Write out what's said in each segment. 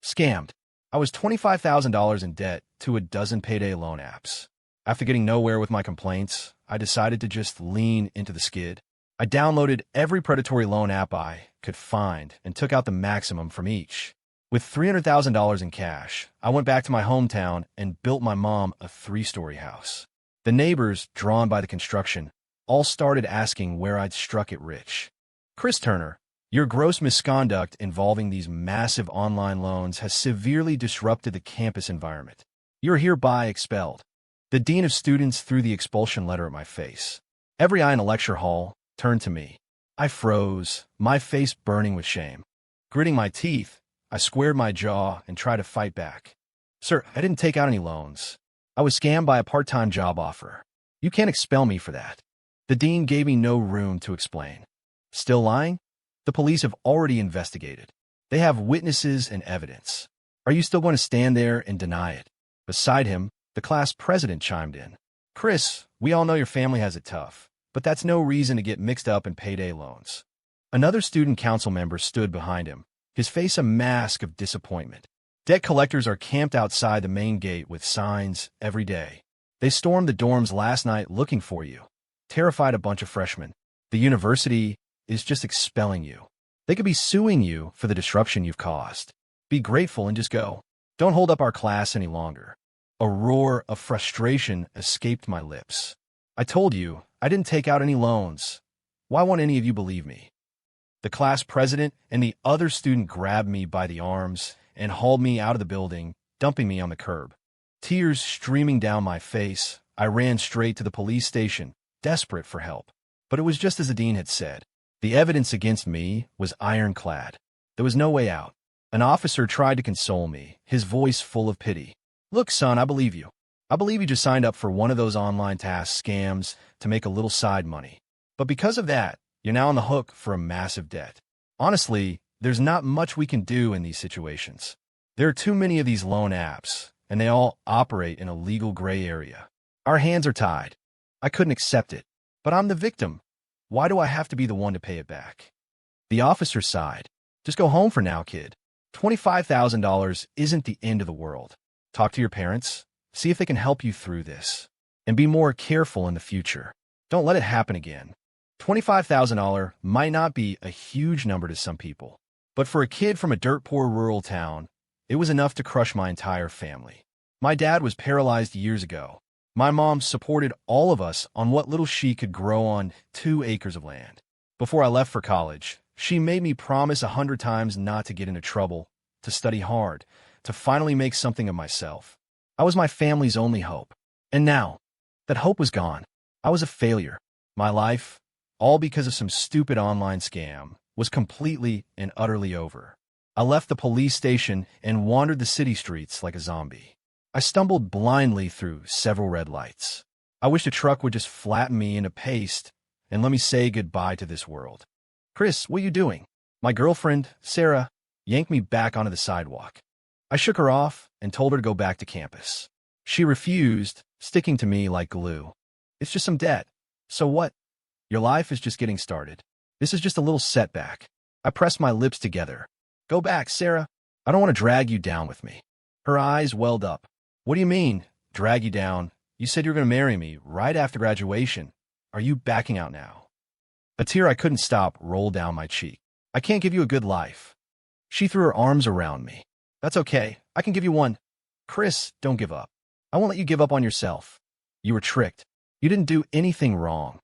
Scammed. I was $25,000 in debt to a dozen payday loan apps. After getting nowhere with my complaints, I decided to just lean into the skid. I downloaded every predatory loan app I could find and took out the maximum from each. With $300,000 in cash, I went back to my hometown and built my mom a 3-story house. The neighbors, drawn by the construction, all started asking where I'd struck it rich. Chris Turner, your gross misconduct involving these massive online loans has severely disrupted the campus environment. You're hereby expelled. The dean of students threw the expulsion letter at my face. Every eye in the lecture hall turned to me. I froze, my face burning with shame. Gritting my teeth, I squared my jaw and tried to fight back. Sir, I didn't take out any loans. I was scammed by a part-time job offer. You can't expel me for that. The dean gave me no room to explain. Still lying? The police have already investigated. They have witnesses and evidence. Are you still going to stand there and deny it? Beside him, the class president chimed in. Chris, we all know your family has it tough, but that's no reason to get mixed up in payday loans. Another student council member stood behind him, his face a mask of disappointment. Debt collectors are camped outside the main gate with signs every day. They stormed the dorms last night looking for you. Terrified a bunch of freshmen. The university is just expelling you. They could be suing you for the disruption you've caused. Be grateful and just go. Don't hold up our class any longer. A roar of frustration escaped my lips. I told you, I didn't take out any loans. Why won't any of you believe me? The class president and the other student grabbed me by the arms and hauled me out of the building, dumping me on the curb. Tears streaming down my face, I ran straight to the police station, desperate for help. But it was just as the dean had said. The evidence against me was ironclad. There was no way out. An officer tried to console me, his voice full of pity. Look, son, I believe you. I believe you just signed up for one of those online task scams to make a little side money. But because of that, you're now on the hook for a massive debt. Honestly, there's not much we can do in these situations. There are too many of these loan apps, and they all operate in a legal gray area. Our hands are tied. I couldn't accept it, but I'm the victim. Why do I have to be the one to pay it back? The officer sighed. Just go home for now, kid. $25,000 isn't the end of the world. Talk to your parents, see if they can help you through this, and be more careful in the future. Don't let it happen again. $25,000 might not be a huge number to some people, but for a kid from a dirt-poor rural town, it was enough to crush my entire family. My dad was paralyzed years ago. My mom supported all of us on what little she could grow on 2 acres of land. Before I left for college, she made me promise 100 times not to get into trouble, to study hard, to finally make something of myself. I was my family's only hope. And now, that hope was gone. I was a failure. My life, all because of some stupid online scam, was completely and utterly over. I left the police station and wandered the city streets like a zombie. I stumbled blindly through several red lights. I wished a truck would just flatten me into paste and let me say goodbye to this world. Chris, what are you doing? My girlfriend, Sarah, yanked me back onto the sidewalk. I shook her off and told her to go back to campus. She refused, sticking to me like glue. It's just some debt. So what? Your life is just getting started. This is just a little setback. I pressed my lips together. Go back, Sarah. I don't want to drag you down with me. Her eyes welled up. What do you mean, drag you down? You said you were going to marry me right after graduation. Are you backing out now? A tear I couldn't stop rolled down my cheek. I can't give you a good life. She threw her arms around me. That's okay. I can give you one. Chris, don't give up. I won't let you give up on yourself. You were tricked. You didn't do anything wrong.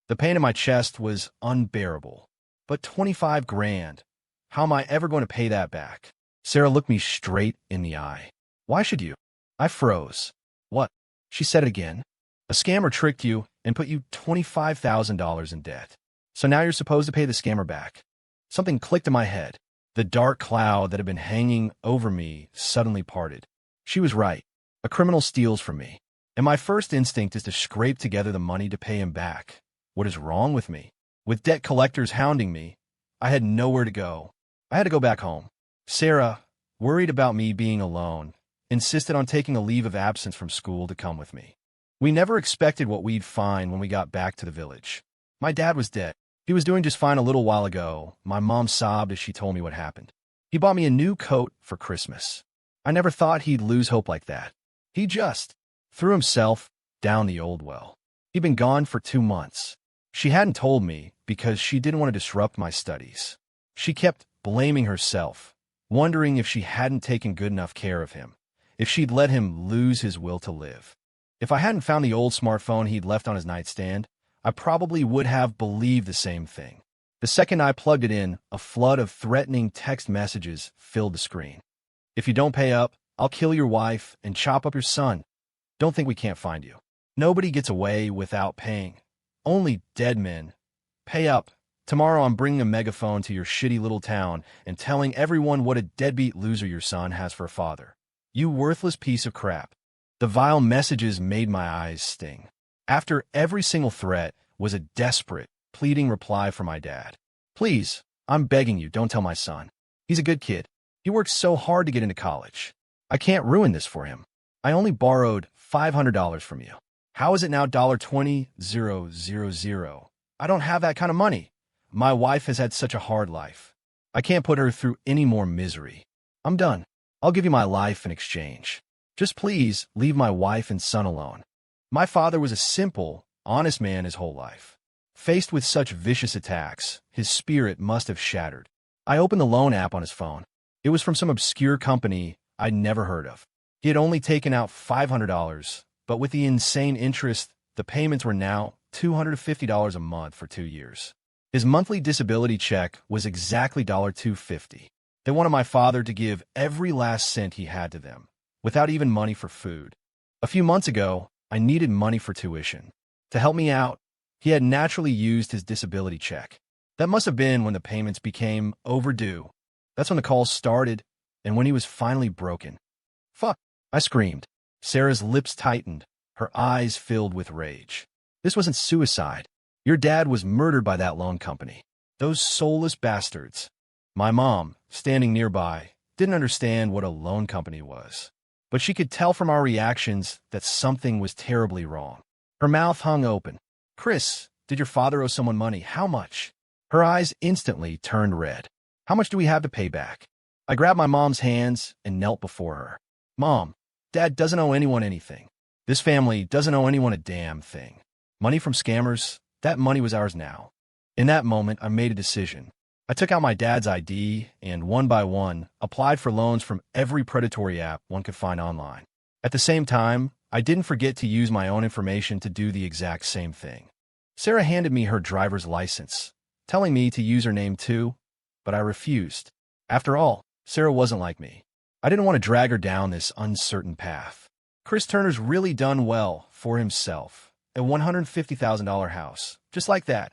The pain in my chest was unbearable. But 25 grand. How am I ever going to pay that back? Sarah looked me straight in the eye. Why should you? I froze. What? She said it again. A scammer tricked you and put you $25,000 in debt. So now you're supposed to pay the scammer back. Something clicked in my head. The dark cloud that had been hanging over me suddenly parted. She was right. A criminal steals from me. And my first instinct is to scrape together the money to pay him back. What is wrong with me? With debt collectors hounding me, I had nowhere to go. I had to go back home. Sarah, worried about me being alone, insisted on taking a leave of absence from school to come with me. We never expected what we'd find when we got back to the village. My dad was dead. He was doing just fine a little while ago. My mom sobbed as she told me what happened. He bought me a new coat for Christmas. I never thought he'd lose hope like that. He just threw himself down the old well. He'd been gone for 2 months. She hadn't told me because she didn't want to disrupt my studies. She kept blaming herself, wondering if she hadn't taken good enough care of him, if she'd let him lose his will to live. If I hadn't found the old smartphone he'd left on his nightstand, I probably would have believed the same thing. The second I plugged it in, a flood of threatening text messages filled the screen. If you don't pay up, I'll kill your wife and chop up your son. Don't think we can't find you. Nobody gets away without paying. Only dead men. Pay up. Tomorrow I'm bringing a megaphone to your shitty little town and telling everyone what a deadbeat loser your son has for a father. You worthless piece of crap. The vile messages made my eyes sting. After every single threat was a desperate, pleading reply from my dad. Please, I'm begging you, don't tell my son. He's a good kid. He worked so hard to get into college. I can't ruin this for him. I only borrowed $500 from you. How is it now $20,000? I don't have that kind of money. My wife has had such a hard life. I can't put her through any more misery. I'm done. I'll give you my life in exchange. Just please leave my wife and son alone. My father was a simple, honest man his whole life. Faced with such vicious attacks, his spirit must have shattered. I opened the loan app on his phone. It was from some obscure company I'd never heard of. He had only taken out $500, but with the insane interest, the payments were now $250 a month for 2 years. His monthly disability check was exactly $250. They wanted my father to give every last cent he had to them, without even money for food. A few months ago, I needed money for tuition. To help me out, he had naturally used his disability check. That must have been when the payments became overdue. That's when the calls started, and when he was finally broken. Fuck, I screamed. Sarah's lips tightened, her eyes filled with rage. This wasn't suicide. Your dad was murdered by that loan company. Those soulless bastards. My mom, standing nearby, didn't understand what a loan company was. But she could tell from our reactions that something was terribly wrong. Her mouth hung open. Chris, did your father owe someone money? How much? Her eyes instantly turned red. How much do we have to pay back? I grabbed my mom's hands and knelt before her. Mom, Dad doesn't owe anyone anything. This family doesn't owe anyone a damn thing. Money from scammers, that money was ours now. In that moment, I made a decision. I took out my dad's ID and, one by one, applied for loans from every predatory app one could find online. At the same time, I didn't forget to use my own information to do the exact same thing. Sarah handed me her driver's license, telling me to use her name too, but I refused. After all, Sarah wasn't like me. I didn't want to drag her down this uncertain path. Chris Turner's really done well for himself. A $150,000 house, just like that.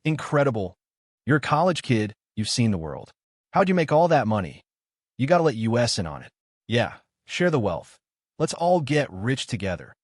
Incredible. You're a college kid, you've seen the world. How'd you make all that money? You gotta let US in on it. Yeah, share the wealth. Let's all get rich together.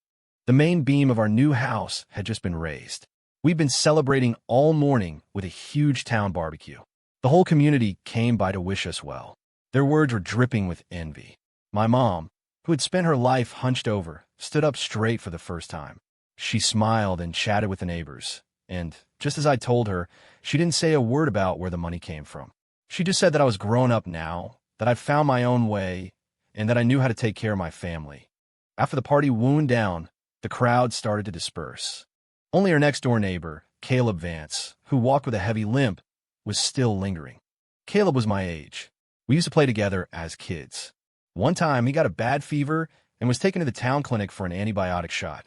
The main beam of our new house had just been raised. We've been celebrating all morning with a huge town barbecue. The whole community came by to wish us well. Their words were dripping with envy. My mom, who had spent her life hunched over, stood up straight for the first time. She smiled and chatted with the neighbors, and, just as I told her, she didn't say a word about where the money came from. She just said that I was grown up now, that I'd found my own way, and that I knew how to take care of my family. After the party wound down, the crowd started to disperse. Only our next-door neighbor, Caleb Vance, who walked with a heavy limp, was still lingering. Caleb was my age. We used to play together as kids. One time, he got a bad fever and was taken to the town clinic for an antibiotic shot.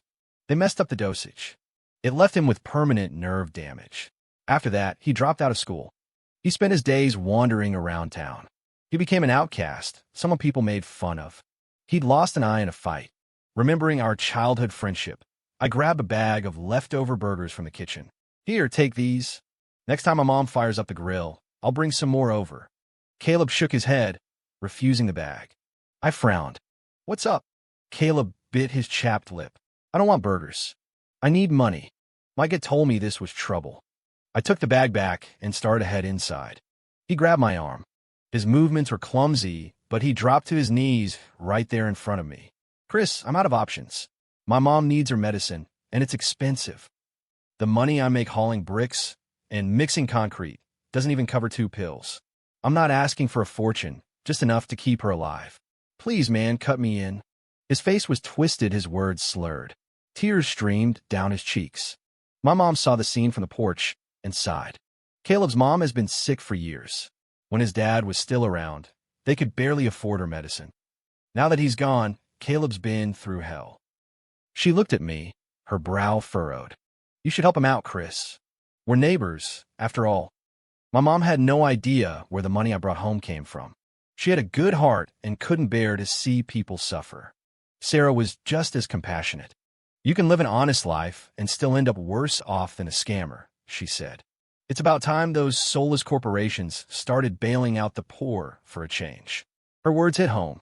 They messed up the dosage. It left him with permanent nerve damage. After that, he dropped out of school. He spent his days wandering around town. He became an outcast, someone people made fun of. He'd lost an eye in a fight. Remembering our childhood friendship, I grabbed a bag of leftover burgers from the kitchen. Here, take these. Next time my mom fires up the grill, I'll bring some more over. Caleb shook his head, refusing the bag. I frowned. What's up? Caleb bit his chapped lip. I don't want burgers. I need money. Mike told me this was trouble. I took the bag back and started to head inside. He grabbed my arm. His movements were clumsy, but he dropped to his knees right there in front of me. Chris, I'm out of options. My mom needs her medicine, and it's expensive. The money I make hauling bricks and mixing concrete doesn't even cover 2 pills. I'm not asking for a fortune, just enough to keep her alive. Please, man, cut me in. His face was twisted, his words slurred. Tears streamed down his cheeks. My mom saw the scene from the porch and sighed. Caleb's mom has been sick for years. When his dad was still around, they could barely afford her medicine. Now that he's gone, Caleb's been through hell. She looked at me, her brow furrowed. You should help him out, Chris. We're neighbors, after all. My mom had no idea where the money I brought home came from. She had a good heart and couldn't bear to see people suffer. Sarah was just as compassionate. You can live an honest life and still end up worse off than a scammer, she said. It's about time those soulless corporations started bailing out the poor for a change. Her words hit home.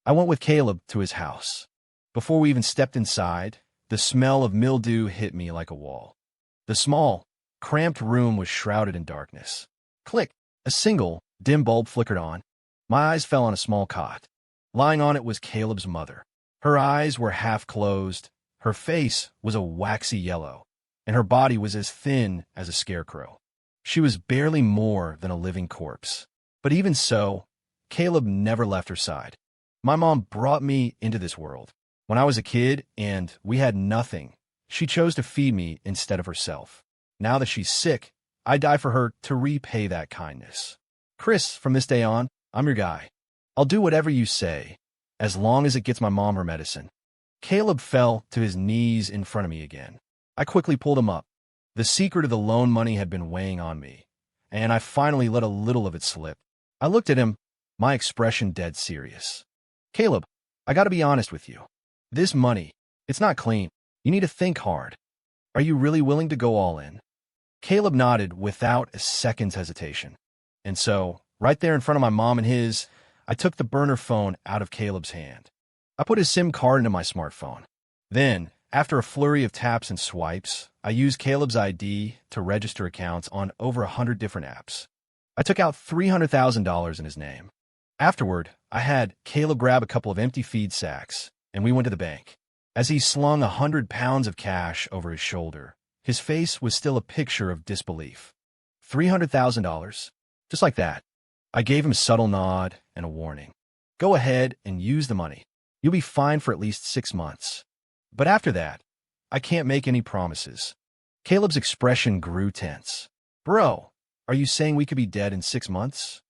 I went with Caleb to his house. Before we even stepped inside, the smell of mildew hit me like a wall. The small, cramped room was shrouded in darkness. Click! A single, dim bulb flickered on. My eyes fell on a small cot. Lying on it was Caleb's mother. Her eyes were half closed, her face was a waxy yellow, and her body was as thin as a scarecrow. She was barely more than a living corpse. But even so, Caleb never left her side. My mom brought me into this world. When I was a kid and we had nothing, she chose to feed me instead of herself. Now that she's sick, I die for her to repay that kindness. Chris, from this day on, I'm your guy. I'll do whatever you say, as long as it gets my mom her medicine. Caleb fell to his knees in front of me again. I quickly pulled him up. The secret of the loan money had been weighing on me, and I finally let a little of it slip. I looked at him, my expression dead serious. Caleb, I gotta be honest with you. This money, it's not clean. You need to think hard. Are you really willing to go all in? Caleb nodded without a second's hesitation. And so, right there in front of my mom and his, I took the burner phone out of Caleb's hand. I put his SIM card into my smartphone. Then, after a flurry of taps and swipes, I used Caleb's ID to register accounts on over 100 different apps. I took out $300,000 in his name. Afterward, I had Caleb grab a couple of empty feed sacks, and we went to the bank. As he slung 100 pounds of cash over his shoulder, his face was still a picture of disbelief. $300,000? Just like that. I gave him a subtle nod and a warning. Go ahead and use the money. You'll be fine for at least 6 months. But after that, I can't make any promises. Caleb's expression grew tense. Bro, are you saying we could be dead in 6 months?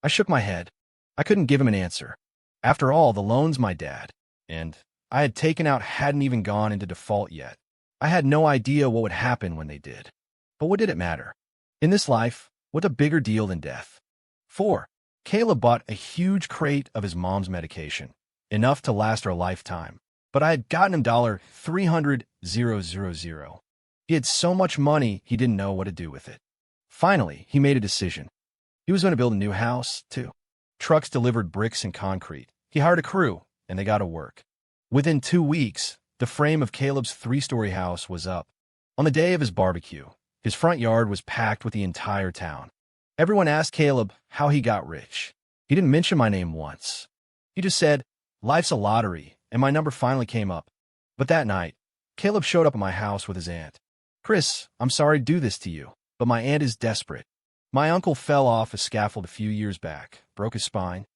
I shook my head. I couldn't give him an answer. After all, the loan's my dad, and I had taken out hadn't even gone into default yet. I had no idea what would happen when they did. But what did it matter? In this life, what's a bigger deal than death? 4. Caleb bought a huge crate of his mom's medication, enough to last her a lifetime. But I had gotten him $300,000. He had so much money he didn't know what to do with it. Finally, he made a decision. He was going to build a new house, too. Trucks delivered bricks and concrete. He hired a crew, and they got to work. Within 2 weeks, the frame of Caleb's 3-story house was up. On the day of his barbecue, his front yard was packed with the entire town. Everyone asked Caleb how he got rich. He didn't mention my name once. He just said, life's a lottery, and my number finally came up. But that night, Caleb showed up at my house with his aunt. Chris, I'm sorry to do this to you, but my aunt is desperate. My uncle fell off a scaffold a few years back, broke his spine.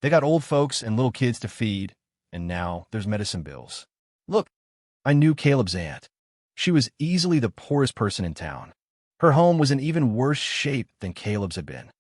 They got old folks and little kids to feed, and now there's medicine bills. Look, I knew Caleb's aunt. She was easily the poorest person in town. Her home was in even worse shape than Caleb's had been.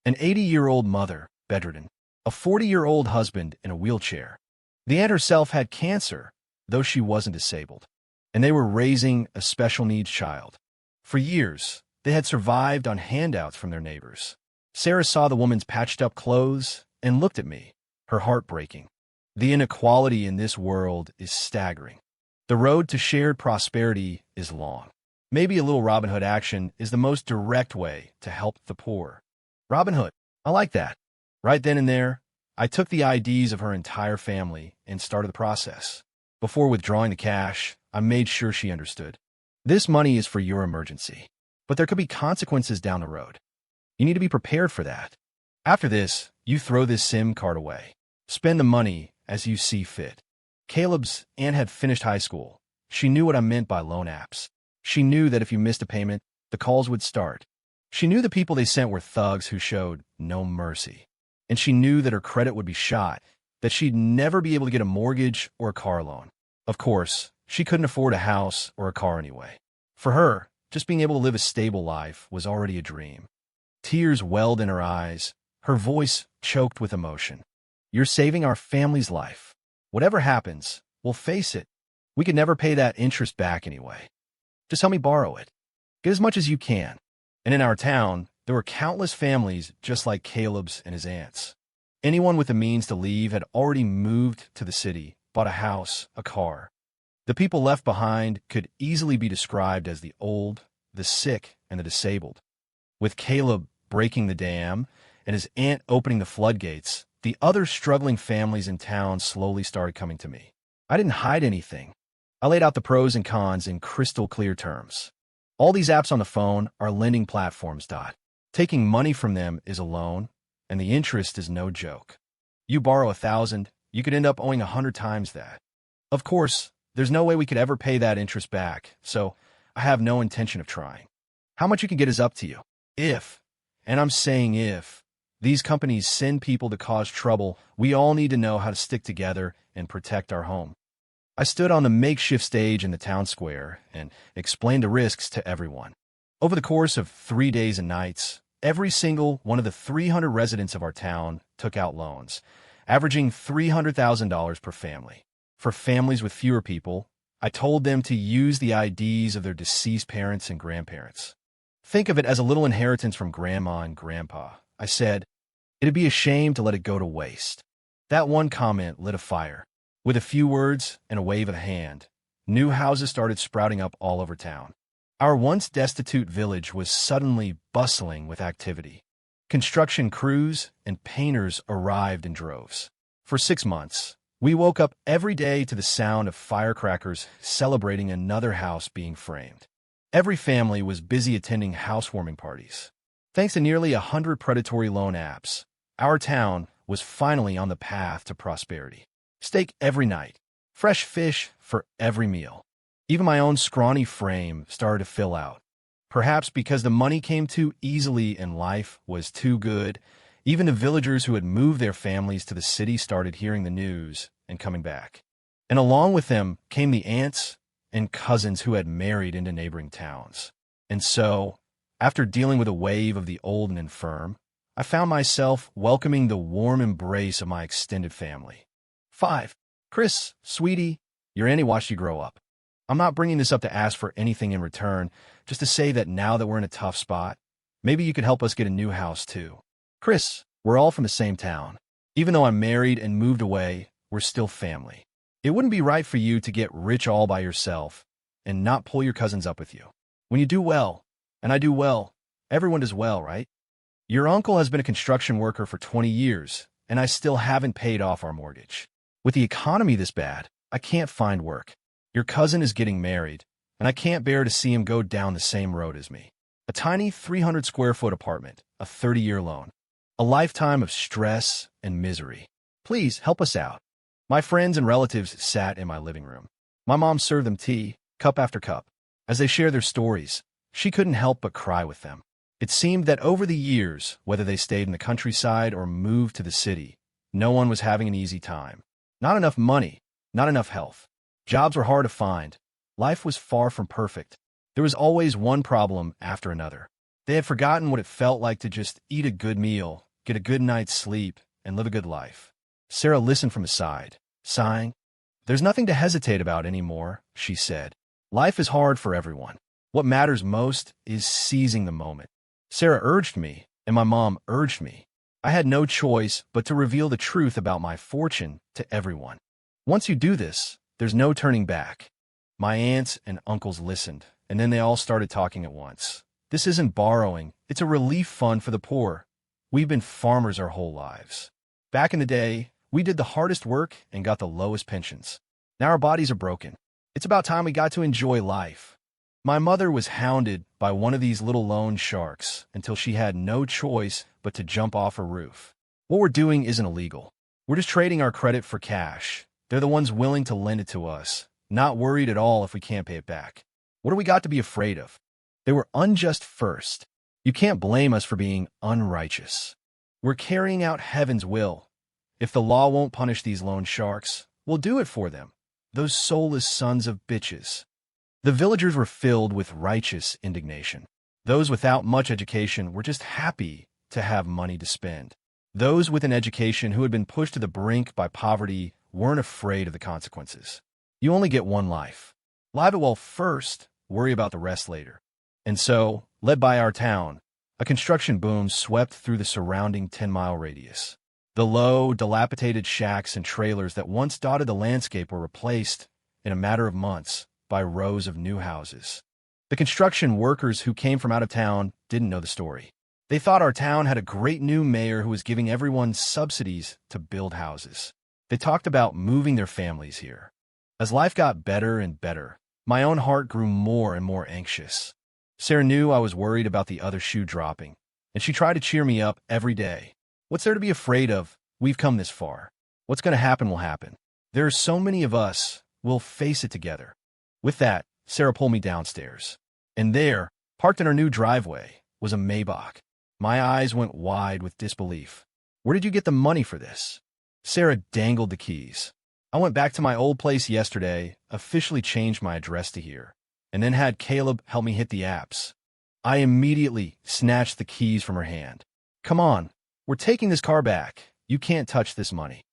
An 80-year-old mother, bedridden, a 40-year-old husband in a wheelchair. The aunt herself had cancer, though she wasn't disabled, and they were raising a special needs child. For years, they had survived on handouts from their neighbors. Sarah saw the woman's patched-up clothes and looked at me, her heart breaking. The inequality in this world is staggering. The road to shared prosperity is long. Maybe a little Robin Hood action is the most direct way to help the poor. Robin Hood, I like that. Right then and there, I took the IDs of her entire family and started the process. Before withdrawing the cash, I made sure she understood. This money is for your emergency, but there could be consequences down the road. You need to be prepared for that. After this, you throw this SIM card away. Spend the money as you see fit. Caleb's aunt had finished high school. She knew what I meant by loan apps. She knew that if you missed a payment, the calls would start. She knew the people they sent were thugs who showed no mercy. and she knew that her credit would be shot, that she'd never be able to get a mortgage or a car loan. Of course, she couldn't afford a house or a car anyway. For her, just being able to live a stable life was already a dream. Tears welled in her eyes, her voice choked with emotion. "You're saving our family's life. Whatever happens, we'll face it. We could never pay that interest back anyway. Just help me borrow it. Get as much as you can." And in our town, there were countless families just like Caleb's and his aunt's. Anyone with the means to leave had already moved to the city, bought a house, a car. The people left behind could easily be described as the old, the sick, and the disabled. With Caleb breaking the dam and his aunt opening the floodgates, the other struggling families in town slowly started coming to me. I didn't hide anything. I laid out the pros and cons in crystal clear terms. All these apps on the phone are lending platforms. Taking money from them is a loan, and the interest is no joke. You borrow 1,000, you could end up owing 100 times that. Of course, there's no way we could ever pay that interest back, so I have no intention of trying. How much you can get is up to you. If, and I'm saying if, these companies send people to cause trouble, we all need to know how to stick together and protect our home. I stood on the makeshift stage in the town square and explained the risks to everyone. Over the course of 3 days and nights, every single one of the 300 residents of our town took out loans, averaging $300,000 per family. For families with fewer people, I told them to use the IDs of their deceased parents and grandparents. Think of it as a little inheritance from grandma and grandpa. I said, it'd be a shame to let it go to waste. That one comment lit a fire. With a few words and a wave of the hand, new houses started sprouting up all over town. Our once destitute village was suddenly bustling with activity. Construction crews and painters arrived in droves. For 6 months, we woke up every day to the sound of firecrackers celebrating another house being framed. Every family was busy attending housewarming parties. Thanks to nearly 100 predatory loan apps, our town was finally on the path to prosperity. Steak every night, fresh fish for every meal. Even my own scrawny frame started to fill out. Perhaps because the money came too easily and life was too good, even the villagers who had moved their families to the city started hearing the news and coming back. And along with them came the aunts and cousins who had married into neighboring towns. And so, after dealing with a wave of the old and infirm, I found myself welcoming the warm embrace of my extended family. 5. Chris, sweetie, your auntie watched you grow up. I'm not bringing this up to ask for anything in return, just to say that now that we're in a tough spot, maybe you could help us get a new house too. Chris, we're all from the same town. Even though I'm married and moved away, we're still family. It wouldn't be right for you to get rich all by yourself and not pull your cousins up with you. When you do well, and I do well, everyone does well, right? Your uncle has been a construction worker for 20 years, and I still haven't paid off our mortgage. With the economy this bad, I can't find work. Your cousin is getting married, and I can't bear to see him go down the same road as me. A tiny 300-square-foot apartment, a 30-year loan, a lifetime of stress and misery. Please help us out. My friends and relatives sat in my living room. My mom served them tea, cup after cup. As they shared their stories, she couldn't help but cry with them. It seemed that over the years, whether they stayed in the countryside or moved to the city, no one was having an easy time. Not enough money, not enough health. Jobs were hard to find. Life was far from perfect. There was always one problem after another. They had forgotten what it felt like to just eat a good meal, get a good night's sleep, and live a good life. Sarah listened from the side, sighing. There's nothing to hesitate about anymore, she said. Life is hard for everyone. What matters most is seizing the moment. Sarah urged me, and my mom urged me. I had no choice but to reveal the truth about my fortune to everyone. Once you do this, there's no turning back. My aunts and uncles listened, and then they all started talking at once. This isn't borrowing, it's a relief fund for the poor. We've been farmers our whole lives. Back in the day, we did the hardest work and got the lowest pensions. Now our bodies are broken. It's about time we got to enjoy life. My mother was hounded by one of these little loan sharks until she had no choice but to jump off a roof. What we're doing isn't illegal. We're just trading our credit for cash. They're the ones willing to lend it to us, not worried at all if we can't pay it back. What do we got to be afraid of? They were unjust first. You can't blame us for being unrighteous. We're carrying out heaven's will. If the law won't punish these loan sharks, we'll do it for them. Those soulless sons of bitches. The villagers were filled with righteous indignation. Those without much education were just happy to have money to spend. Those with an education who had been pushed to the brink by poverty weren't afraid of the consequences. You only get one life. Live it well first, worry about the rest later. And so, led by our town, a construction boom swept through the surrounding 10-mile radius. The low, dilapidated shacks and trailers that once dotted the landscape were replaced, in a matter of months, by rows of new houses. The construction workers who came from out of town didn't know the story. They thought our town had a great new mayor who was giving everyone subsidies to build houses. They talked about moving their families here. As life got better and better, my own heart grew more and more anxious. Sarah knew I was worried about the other shoe dropping, and she tried to cheer me up every day. What's there to be afraid of? We've come this far. What's going to happen will happen. There are so many of us. We'll face it together. With that, Sarah pulled me downstairs. And there, parked in our new driveway, was a Maybach. My eyes went wide with disbelief. Where did you get the money for this? Sarah dangled the keys. I went back to my old place yesterday, officially changed my address to here, and then had Caleb help me hit the apps. I immediately snatched the keys from her hand. Come on, we're taking this car back. You can't touch this money.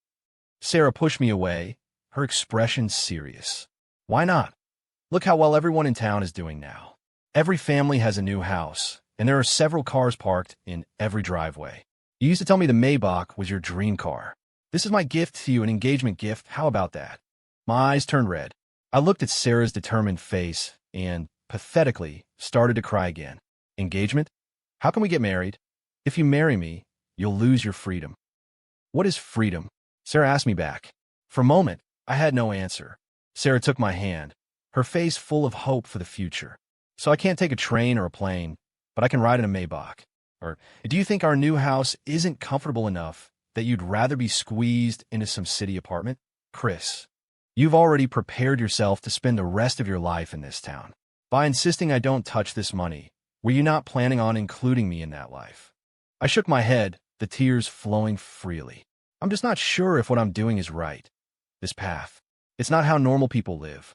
Sarah pushed me away, her expression serious. Why not? Look how well everyone in town is doing now. Every family has a new house, and there are several cars parked in every driveway. You used to tell me the Maybach was your dream car. This is my gift to you, an engagement gift. How about that? My eyes turned red. I looked at Sarah's determined face and, pathetically, started to cry again. Engagement? How can we get married? If you marry me, you'll lose your freedom. What is freedom? Sarah asked me back. For a moment, I had no answer. Sarah took my hand, her face full of hope for the future. So I can't take a train or a plane, but I can ride in a Maybach. Or do you think our new house isn't comfortable enough that you'd rather be squeezed into some city apartment? Chris, you've already prepared yourself to spend the rest of your life in this town. By insisting I don't touch this money, were you not planning on including me in that life? I shook my head, the tears flowing freely. I'm just not sure if what I'm doing is right. This path. It's not how normal people live.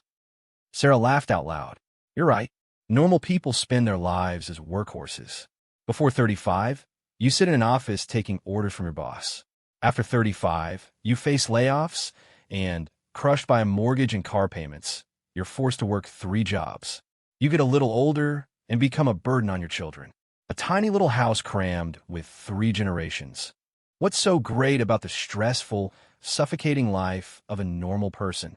Sarah laughed out loud. You're right. Normal people spend their lives as workhorses. Before 35, you sit in an office taking orders from your boss. After 35, you face layoffs and, crushed by a mortgage and car payments, you're forced to work 3 jobs. You get a little older and become a burden on your children. A tiny little house crammed with 3 generations. What's so great about the stressful, suffocating life of a normal person?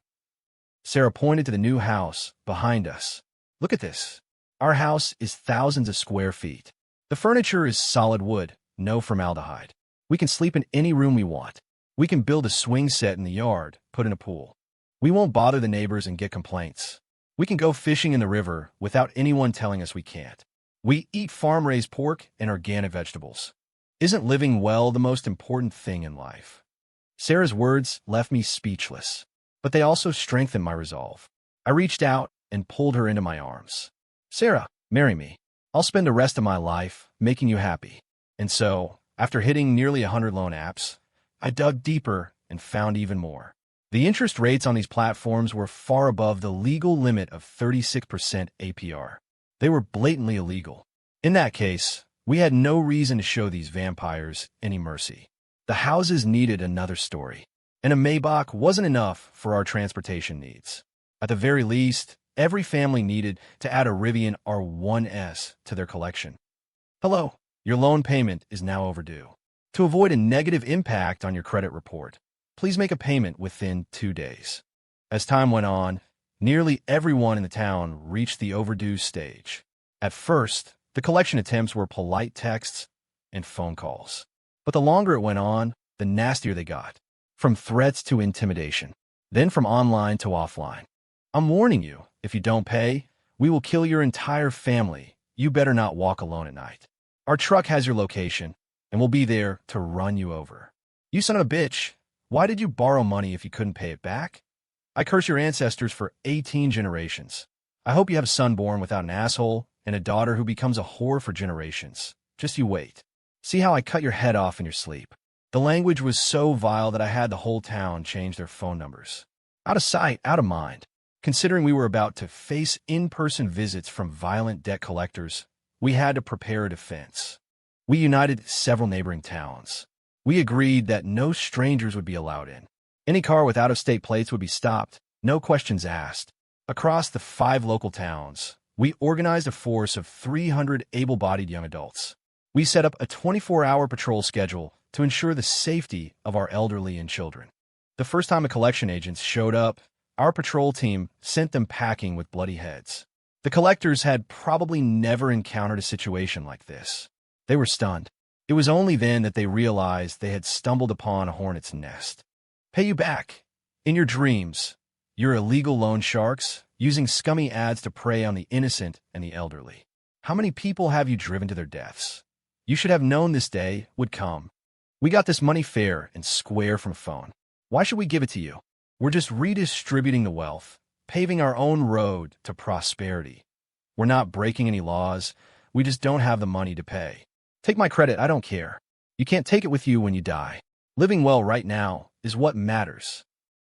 Sarah pointed to the new house behind us. Look at this. Our house is thousands of square feet. The furniture is solid wood, no formaldehyde. We can sleep in any room we want. We can build a swing set in the yard, put in a pool. We won't bother the neighbors and get complaints. We can go fishing in the river without anyone telling us we can't. We eat farm-raised pork and organic vegetables. Isn't living well the most important thing in life? Sarah's words left me speechless, but they also strengthened my resolve. I reached out and pulled her into my arms. Sarah, marry me. I'll spend the rest of my life making you happy. And so, after hitting nearly 100 loan apps, I dug deeper and found even more. The interest rates on these platforms were far above the legal limit of 36% APR. They were blatantly illegal. In that case, we had no reason to show these vampires any mercy. The houses needed another story, and a Maybach wasn't enough for our transportation needs. At the very least, every family needed to add a Rivian R1S to their collection. Hello, your loan payment is now overdue. To avoid a negative impact on your credit report, please make a payment within 2 days. As time went on, nearly everyone in the town reached the overdue stage. At first, the collection attempts were polite texts and phone calls. But the longer it went on, the nastier they got. From threats to intimidation. Then from online to offline. I'm warning you, if you don't pay, we will kill your entire family. You better not walk alone at night. Our truck has your location, and we'll be there to run you over. You son of a bitch, why did you borrow money if you couldn't pay it back? I curse your ancestors for 18 generations. I hope you have a son born without an asshole and a daughter who becomes a whore for generations. Just you wait. See how I cut your head off in your sleep. The language was so vile that I had the whole town change their phone numbers. Out of sight, out of mind. Considering we were about to face in-person visits from violent debt collectors, we had to prepare a defense. We united several neighboring towns. We agreed that no strangers would be allowed in. Any car with out-of-state plates would be stopped, no questions asked. Across the 5 local towns, we organized a force of 300 able-bodied young adults. We set up a 24-hour patrol schedule to ensure the safety of our elderly and children. The first time a collection agent showed up, our patrol team sent them packing with bloody heads. The collectors had probably never encountered a situation like this. They were stunned. It was only then that they realized they had stumbled upon a hornet's nest. Pay you back. In your dreams, you're illegal loan sharks using scummy ads to prey on the innocent and the elderly. How many people have you driven to their deaths? You should have known this day would come. We got this money fair and square from a phone. Why should we give it to you? We're just redistributing the wealth, paving our own road to prosperity. We're not breaking any laws. We just don't have the money to pay. Take my credit, I don't care. You can't take it with you when you die. Living well right now is what matters.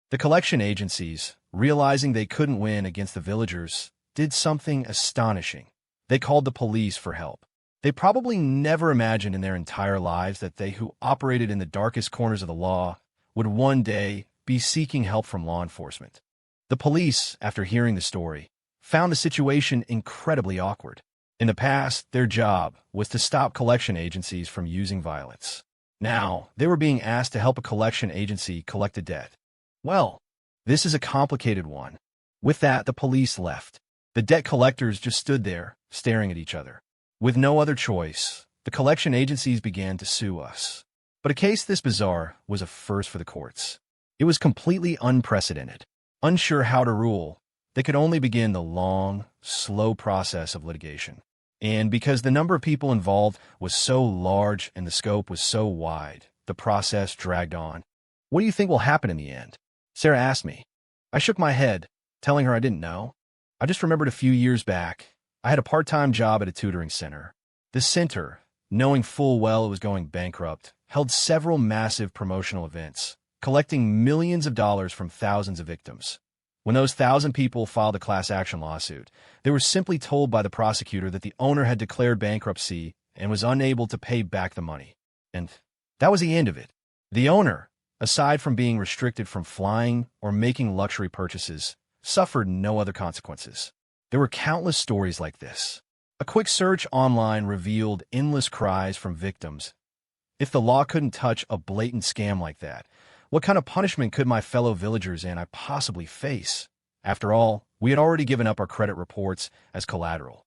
The collection agencies, realizing they couldn't win against the villagers, did something astonishing. They called the police for help. They probably never imagined in their entire lives that they who operated in the darkest corners of the law would one day be seeking help from law enforcement. The police, after hearing the story, found the situation incredibly awkward. In the past, their job was to stop collection agencies from using violence. Now, they were being asked to help a collection agency collect a debt. Well, this is a complicated one. With that, the police left. The debt collectors just stood there, staring at each other. With no other choice, the collection agencies began to sue us. But a case this bizarre was a first for the courts. It was completely unprecedented. Unsure how to rule, they could only begin the long, slow process of litigation. And because the number of people involved was so large and the scope was so wide, the process dragged on. What do you think will happen in the end? Sarah asked me. I shook my head, telling her I didn't know. I just remembered a few years back, I had a part-time job at a tutoring center. The center, knowing full well it was going bankrupt, held several massive promotional events, collecting millions of dollars from thousands of victims. When those 1,000 people filed a class action lawsuit, they were simply told by the prosecutor that the owner had declared bankruptcy and was unable to pay back the money. And that was the end of it. The owner, aside from being restricted from flying or making luxury purchases, suffered no other consequences. There were countless stories like this. A quick search online revealed endless cries from victims. If the law couldn't touch a blatant scam like that, what kind of punishment could my fellow villagers and I possibly face? After all, we had already given up our credit reports as collateral.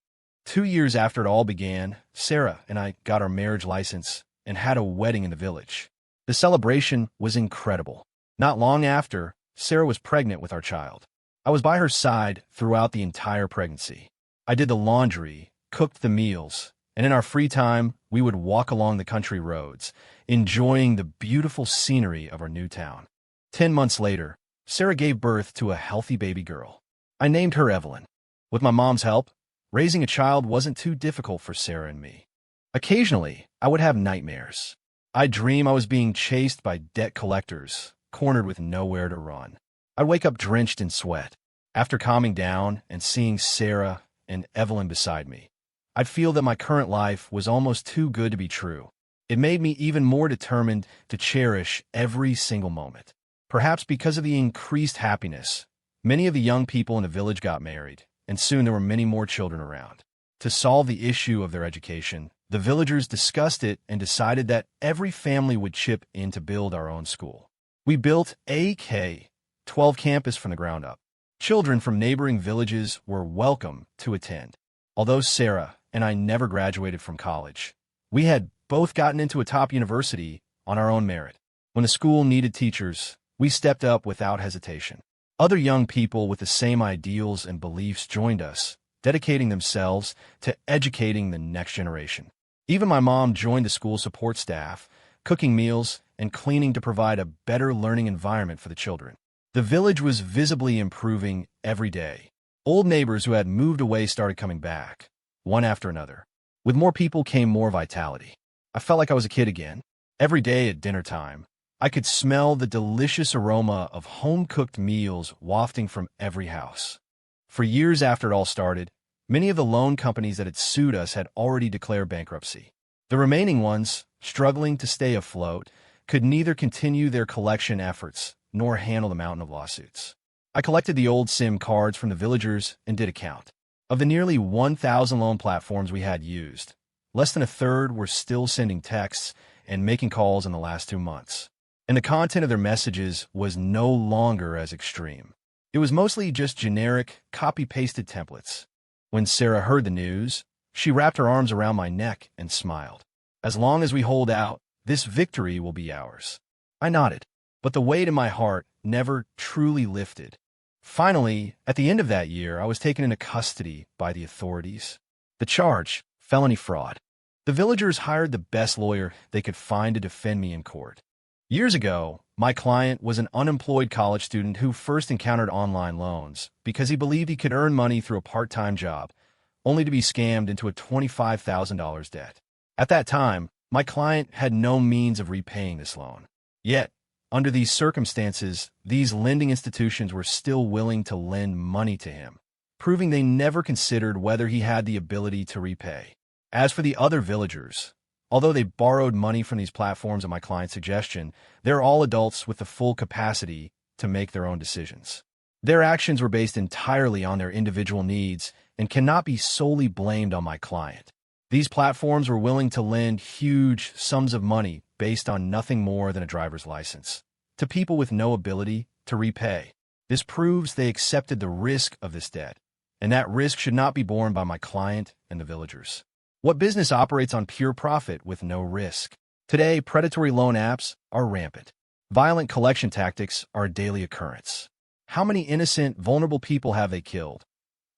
2 years after it all began, Sarah and I got our marriage license and had a wedding in the village. The celebration was incredible. Not long after, Sarah was pregnant with our child. I was by her side throughout the entire pregnancy. I did the laundry, cooked the meals, and in our free time, we would walk along the country roads, enjoying the beautiful scenery of our new town. 10 months later, Sarah gave birth to a healthy baby girl. I named her Evelyn. With my mom's help, raising a child wasn't too difficult for Sarah and me. Occasionally, I would have nightmares. I'd dream I was being chased by debt collectors, cornered with nowhere to run. I'd wake up drenched in sweat. After calming down and seeing Sarah and Evelyn beside me, I'd feel that my current life was almost too good to be true. It made me even more determined to cherish every single moment. Perhaps because of the increased happiness, many of the young people in the village got married, and soon there were many more children around. To solve the issue of their education, the villagers discussed it and decided that every family would chip in to build our own school. We built a K-12 campus from the ground up. Children from neighboring villages were welcome to attend. Although Sarah and I never graduated from college, we had both gotten into a top university on our own merit. When the school needed teachers, we stepped up without hesitation. Other young people with the same ideals and beliefs joined us, dedicating themselves to educating the next generation. Even my mom joined the school support staff, cooking meals and cleaning to provide a better learning environment for the children. The village was visibly improving every day. Old neighbors who had moved away started coming back, one after another. With more people came more vitality. I felt like I was a kid again. Every day at dinner time, I could smell the delicious aroma of home-cooked meals wafting from every house. For years after it all started, many of the loan companies that had sued us had already declared bankruptcy. The remaining ones, struggling to stay afloat, could neither continue their collection efforts nor handle the mountain of lawsuits. I collected the old SIM cards from the villagers and did a count. Of the nearly 1,000 loan platforms we had used, less than a third were still sending texts and making calls in the last 2 months. And the content of their messages was no longer as extreme. It was mostly just generic, copy-pasted templates. When Sarah heard the news, she wrapped her arms around my neck and smiled. "As long as we hold out, this victory will be ours." I nodded, but the weight in my heart never truly lifted. Finally, at the end of that year, I was taken into custody by the authorities. The charge: felony fraud. The villagers hired the best lawyer they could find to defend me in court. Years ago, my client was an unemployed college student who first encountered online loans because he believed he could earn money through a part-time job, only to be scammed into a $25,000 debt. At that time, my client had no means of repaying this loan. Yet, under these circumstances, these lending institutions were still willing to lend money to him, proving they never considered whether he had the ability to repay. As for the other villagers, although they borrowed money from these platforms at my client's suggestion, they're all adults with the full capacity to make their own decisions. Their actions were based entirely on their individual needs and cannot be solely blamed on my client. These platforms were willing to lend huge sums of money based on nothing more than a driver's license to people with no ability to repay. This proves they accepted the risk of this debt, and that risk should not be borne by my client and the villagers. What business operates on pure profit with no risk? Today, predatory loan apps are rampant. Violent collection tactics are a daily occurrence. How many innocent, vulnerable people have they killed?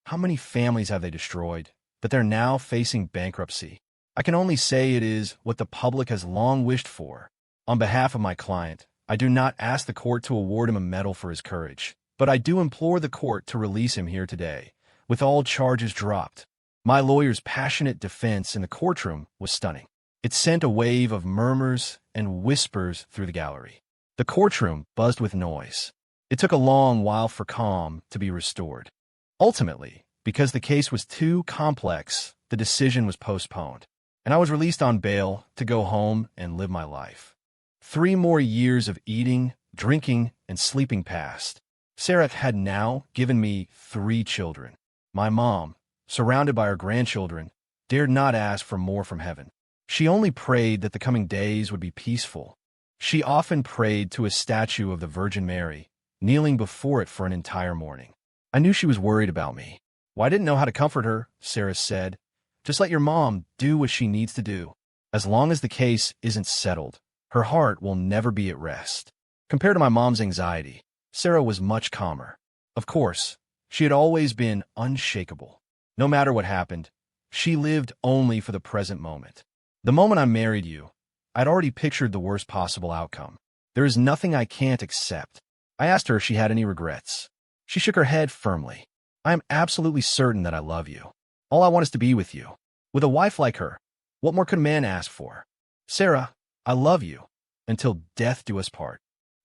How many families have they destroyed that they're now facing bankruptcy? I can only say it is what the public has long wished for. On behalf of my client, I do not ask the court to award him a medal for his courage, but I do implore the court to release him here today, with all charges dropped. My lawyer's passionate defense in the courtroom was stunning. It sent a wave of murmurs and whispers through the gallery. The courtroom buzzed with noise. It took a long while for calm to be restored. Ultimately, because the case was too complex, the decision was postponed, and I was released on bail to go home and live my life. 3 more years of eating, drinking, and sleeping passed. Sarah had now given me 3 children. My mom, surrounded by her grandchildren, dared not ask for more from heaven. She only prayed that the coming days would be peaceful. She often prayed to a statue of the Virgin Mary, kneeling before it for an entire morning. I knew she was worried about me. "Well, I didn't know how to comfort her," Sarah said. "Just let your mom do what she needs to do. As long as the case isn't settled, her heart will never be at rest." Compared to my mom's anxiety, Sarah was much calmer. Of course, she had always been unshakable. No matter what happened, she lived only for the present moment. "The moment I married you, I'd already pictured the worst possible outcome. There is nothing I can't accept." I asked her if she had any regrets. She shook her head firmly. "I am absolutely certain that I love you. All I want is to be with you. With a wife like her, what more could a man ask for? Sarah, I love you, until death do us part."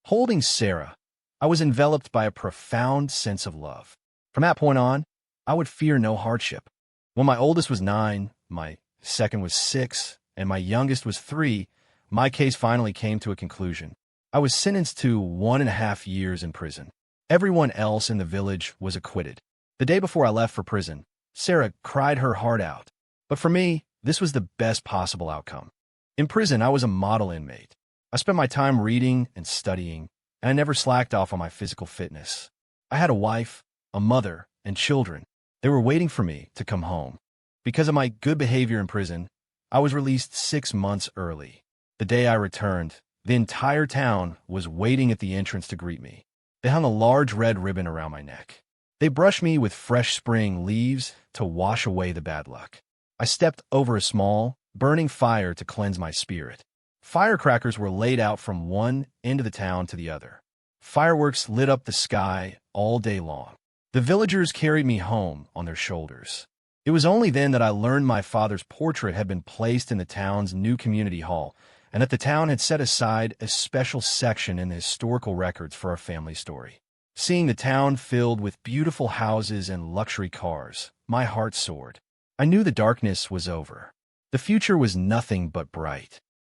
Holding Sarah, I was enveloped by a profound sense of love. From that point on, I would fear no hardship. When my oldest was 9, my second was 6, and my youngest was 3, my case finally came to a conclusion. I was sentenced to 1.5 years in prison. Everyone else in the village was acquitted. The day before I left for prison, Sarah cried her heart out. But for me, this was the best possible outcome. In prison, I was a model inmate. I spent my time reading and studying, and I never slacked off on my physical fitness. I had a wife, a mother, and children. They were waiting for me to come home. Because of my good behavior in prison, I was released 6 months early. The day I returned, the entire town was waiting at the entrance to greet me. They hung a large red ribbon around my neck. They brushed me with fresh spring leaves to wash away the bad luck. I stepped over a small, burning fire to cleanse my spirit. Firecrackers were laid out from one end of the town to the other. Fireworks lit up the sky all day long. The villagers carried me home on their shoulders. It was only then that I learned my father's portrait had been placed in the town's new community hall, and that the town had set aside a special section in the historical records for our family story. Seeing the town filled with beautiful houses and luxury cars, my heart soared. I knew the darkness was over. The future was nothing but bright.